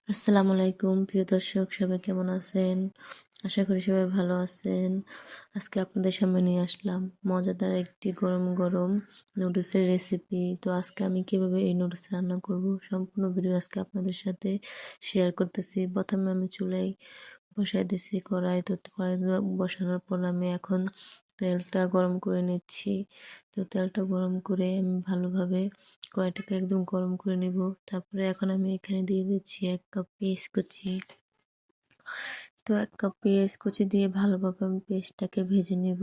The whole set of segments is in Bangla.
আসসালামু আলাইকুম প্রিয় দর্শক, সবাই কেমন আছেন? আশা করি সবাই ভালো আছেন। আজকে আপনাদের সামনে নিয়ে আসলাম মজাদার একটি গরম গরম নুডলসের রেসিপি। তো আজকে আমি কিভাবে এই নুডলস রান্না করব সম্পূর্ণ ভিডিও আজকে আপনাদের সাথে শেয়ার করতেছি। প্রথমে আমি চুলায় বসাই দিয়েছি কড়াই। তো কড়াই বসানোর পর আমি এখন তেলটা গরম করে নিচ্ছি। তো তেলটা গরম করে আমি ভালোভাবে কড়াইটাকে একদম গরম করে নিব। তারপরে এখন আমি এখানে দিয়ে দিচ্ছি 1 কাপ পেঁয়াজ কুচি। তো 1 কাপ পেঁয়াজ কুচি দিয়ে ভালোভাবে আমি পেঁয়াজটাকে ভেজে নিব।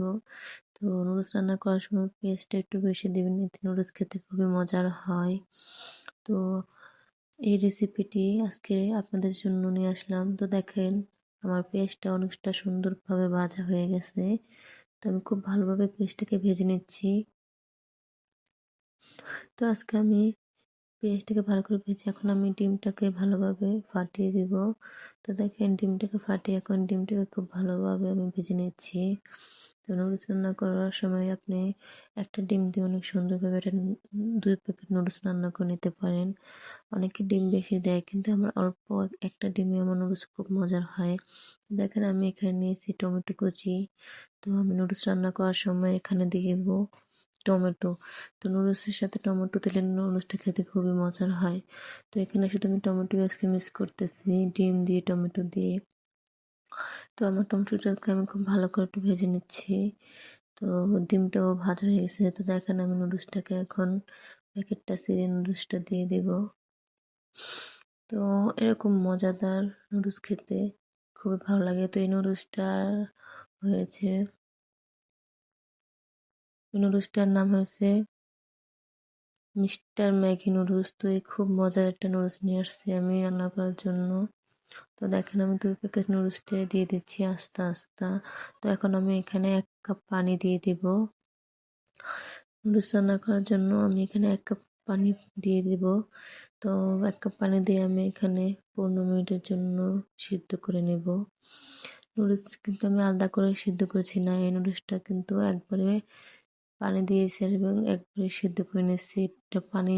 তো নুডলস রান্না করার সময় পেঁয়াজটা একটু বেশি দিবেন, এতে নুডলস খেতে খুবই মজার হয়। তো এই রেসিপিটি আজকে আপনাদের জন্য নিয়ে আসলাম। তো দেখেন আমার পেঁয়াজটা অনেকটা সুন্দরভাবে ভাজা হয়ে গেছে। তো আমি খুব ভালোভাবে পেঁয়াজটাকে ভেজে নিচ্ছি। তো আজকে আমি পেঁয়াজটাকে ভালো করে ভেজে এখন আমি ডিমটাকে ভালোভাবে ফাটিয়ে দিব। তো দেখেন ডিমটাকে ফাটিয়ে এখন ডিমটাকে খুব ভালোভাবে আমি ভেজে নিচ্ছি। তো নুডলস রান্না করার সময় আপনি একটা ডিম দিয়ে অনেক সুন্দরভাবে এটা 2 প্যাকেট নুডলস রান্না করে নিতে পারেন। অনেকে ডিম বেশি দেয়, কিন্তু আমার অল্প একটা ডিমে আমার নুডলস খুব মজার হয়। দেখেন আমি এখানে নিয়েছি টমেটো কুচি। তো আমি নুডলস রান্না করার সময় এখানে দিয়ে দেবো টমেটো। তো নুডলসের সাথে টমেটো দিলে নুডলসটা খেতে খুবই মজার হয়। তো এখানে শুধু আমি টমেটো আজকে মিক্স করতেছি ডিম দিয়ে টমেটো দিয়ে। তো আমার টমেটোটাকে আমি খুব ভালো করে একটু ভেজে নিচ্ছি। তো ডিমটাও ভাজা হয়ে গেছে। তো দেখেন আমি নুডলসটাকে এখন প্যাকেটটা ছিঁড়ে নুডলসটা দিয়ে দেব। তো এরকম মজাদার নুডলস খেতে খুবই ভালো লাগে। তো এই হয়েছে নুডলসটার নাম হয়েছে মিস্টার ম্যাগি নুডলস। তো এই খুব মজার একটা নুডলস নিয়ে আসছি আমি রান্না করার জন্য। তো দেখেন আমি 2 প্যাকেট নুডলসটা দিয়ে দিচ্ছি আস্তে আস্তে। তো এখন আমি এখানে 1 কাপ পানি দিয়ে দিব। নুডলস রান্না করার জন্য আমি এখানে 1 কাপ পানি দিয়ে দিব। তো 1 কাপ পানি দিয়ে আমি এখানে 15 মিনিটের জন্য সিদ্ধ করে নেব। নুডলস কিন্তু আমি আলাদা করে সিদ্ধ করেছি না, এই নুডলসটা কিন্তু একবারে পানি দিয়েছি এবং একবারে সিদ্ধ করে নিয়েছি। এটা পানি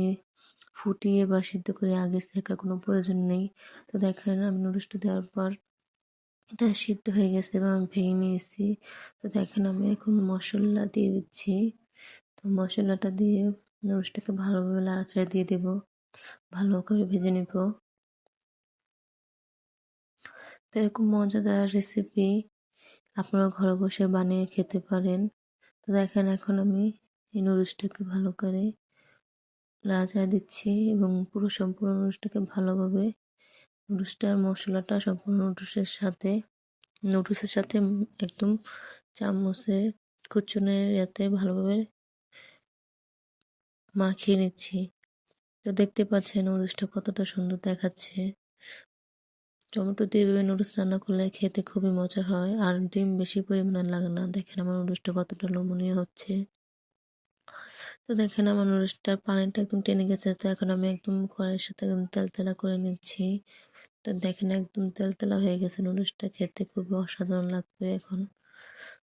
ফুটিয়ে বা সিদ্ধ করে আগে ছেঁকার কোনো প্রয়োজন নেই। তো দেখেন আমি নুডলসটা দেওয়ার পর এটা সিদ্ধ হয়ে গেছে এবং আমি ভেঙে নিয়েছি। তো দেখেন আমি এখন মশলা দিয়ে দিচ্ছি। তো মশলাটা দিয়ে নুডলসটাকে ভালোভাবে নাড়াচাড়া দিয়ে দেব, ভালো করে ভেজে নেব। তো এরকম মজাদার রেসিপি আপনারা ঘরে বসে বানিয়ে খেতে পারেন। তো দেখেন এখন আমি এই নুডলসটাকে ভালো করে নাড়াচাড়া দিচ্ছি এবং পুরো সম্পূর্ণ নুডলসটাকে ভালোভাবে নুডলসটার মশলাটা সম্পূর্ণ নুডলসের সাথে একদম চামচে কুচনের ইয়াতে ভালোভাবে মাখিয়ে নিচ্ছি। তো দেখতে পাচ্ছেন নুডলসটা কতটা সুন্দর দেখাচ্ছে। টমেটো দিয়ে এভাবে নুডলস রান্না করলে খেতে খুবই মজার হয়, আর ডিম বেশি পরিমাণে লাগে না। দেখেন আমার নুডলসটা কতটা লোভনীয় হচ্ছে। তো দেখেন আমার নুডলসটার পানিটা একদম টেনে গেছে। তো এখন আমি একদম কড়াইয়ের সাথে একদম তেলতেলা করে নিচ্ছি। তো দেখেন একদম তেলতেলা হয়ে গেছে নুডলসটা, খেতে খুবই অসাধারণ লাগবে এখন।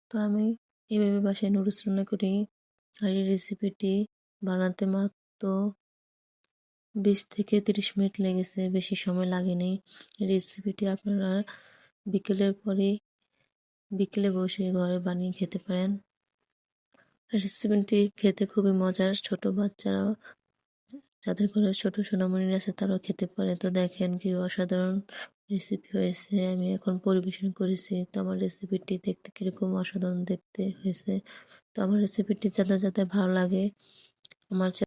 তো আমি এইভাবে বাসায় নুডলস রান্না করি। আর এই রেসিপিটি বানাতে মাত্র 20 থেকে 30 মিনিট লেগেছে, বেশি সময় লাগেনি। রেসিপিটি আপনারা বিকেলে বসে ঘরে বানিয়ে খেতে পারেন। রেসিপিটি খেতে খুবই মজার, ছোট বাচ্চারাও, যাদের ঘরে ছোট সোনামণিরা আছে তারাও খেতে পারে। তো দেখেন কি অসাধারণ রেসিপি হয়েছে, আমি এখন পরিবেশন করেছি। তো আমার রেসিপিটি দেখতে কিরকম অসাধারণ দেখতে হয়েছে। তো আমার রেসিপিটি যাদের যাদের ভালো লাগে আমার